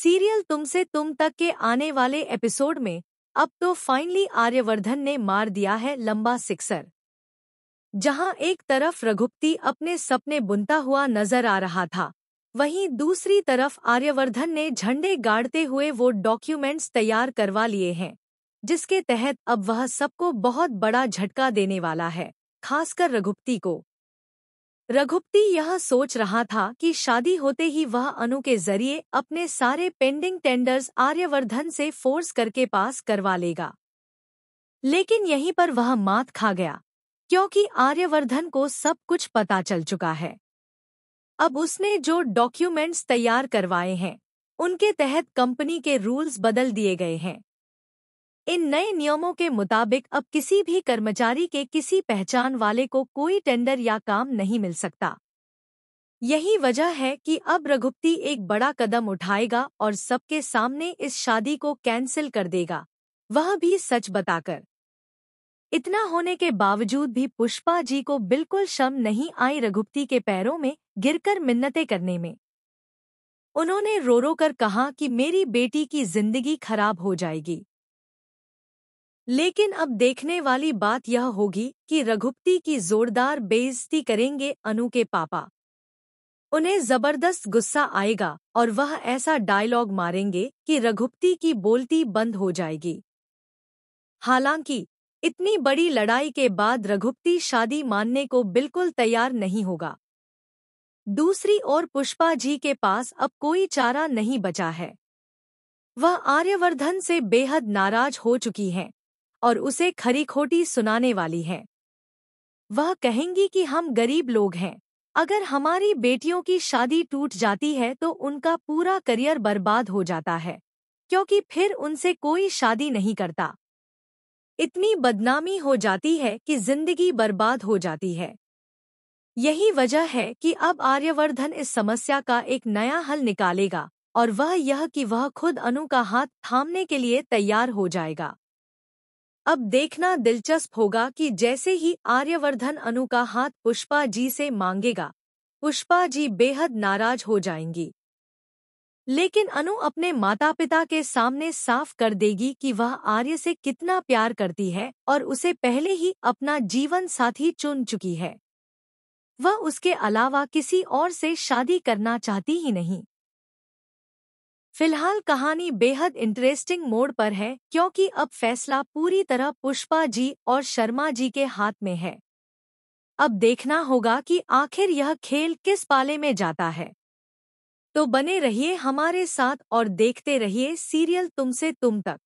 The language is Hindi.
सीरियल तुमसे तुम तक के आने वाले एपिसोड में अब तो फाइनली आर्यवर्धन ने मार दिया है लंबा सिक्सर। जहां एक तरफ रघुपति अपने सपने बुनता हुआ नजर आ रहा था, वहीं दूसरी तरफ आर्यवर्धन ने झंडे गाड़ते हुए वो डॉक्यूमेंट्स तैयार करवा लिए हैं, जिसके तहत अब वह सबको बहुत बड़ा झटका देने वाला है, खासकर रघुपति को। रघुपति यह सोच रहा था कि शादी होते ही वह अनु के जरिए अपने सारे पेंडिंग टेंडर्स आर्यवर्धन से फोर्स करके पास करवा लेगा। लेकिन यहीं पर वह मात खा गया, क्योंकि आर्यवर्धन को सब कुछ पता चल चुका है। अब उसने जो डॉक्यूमेंट्स तैयार करवाए हैं, उनके तहत कंपनी के रूल्स बदल दिए गए हैं। इन नए नियमों के मुताबिक अब किसी भी कर्मचारी के किसी पहचान वाले को कोई टेंडर या काम नहीं मिल सकता। यही वजह है कि अब रघुपति एक बड़ा कदम उठाएगा और सबके सामने इस शादी को कैंसिल कर देगा, वह भी सच बताकर। इतना होने के बावजूद भी पुष्पा जी को बिल्कुल शर्म नहीं आई रघुपति के पैरों में गिरकर मिन्नतें करने में। उन्होंने रो रो कर कहा कि मेरी बेटी की जिंदगी खराब हो जाएगी। लेकिन अब देखने वाली बात यह होगी कि रघुपति की जोरदार बेइज्जती करेंगे अनु के पापा। उन्हें जबरदस्त गुस्सा आएगा और वह ऐसा डायलॉग मारेंगे कि रघुपति की बोलती बंद हो जाएगी। हालांकि इतनी बड़ी लड़ाई के बाद रघुपति शादी मानने को बिल्कुल तैयार नहीं होगा। दूसरी ओर पुष्पा जी के पास अब कोई चारा नहीं बचा है। वह आर्यवर्धन से बेहद नाराज हो चुकी हैं और उसे खरी खोटी सुनाने वाली हैं। वह कहेंगी कि हम गरीब लोग हैं, अगर हमारी बेटियों की शादी टूट जाती है तो उनका पूरा करियर बर्बाद हो जाता है, क्योंकि फिर उनसे कोई शादी नहीं करता। इतनी बदनामी हो जाती है कि जिंदगी बर्बाद हो जाती है। यही वजह है कि अब आर्यवर्धन इस समस्या का एक नया हल निकालेगा, और वह यह कि वह खुद अनु का हाथ थामने के लिए तैयार हो जाएगा। अब देखना दिलचस्प होगा कि जैसे ही आर्यवर्धन अनु का हाथ पुष्पा जी से मांगेगा, पुष्पा जी बेहद नाराज हो जाएंगी। लेकिन अनु अपने माता पिता के सामने साफ कर देगी कि वह आर्य से कितना प्यार करती है और उसे पहले ही अपना जीवन साथी चुन चुकी है। वह उसके अलावा किसी और से शादी करना चाहती ही नहीं। फिलहाल कहानी बेहद इंटरेस्टिंग मोड़ पर है, क्योंकि अब फैसला पूरी तरह पुष्पा जी और शर्मा जी के हाथ में है। अब देखना होगा कि आखिर यह खेल किस पाले में जाता है। तो बने रहिए हमारे साथ और देखते रहिए सीरियल तुमसे तुम तक।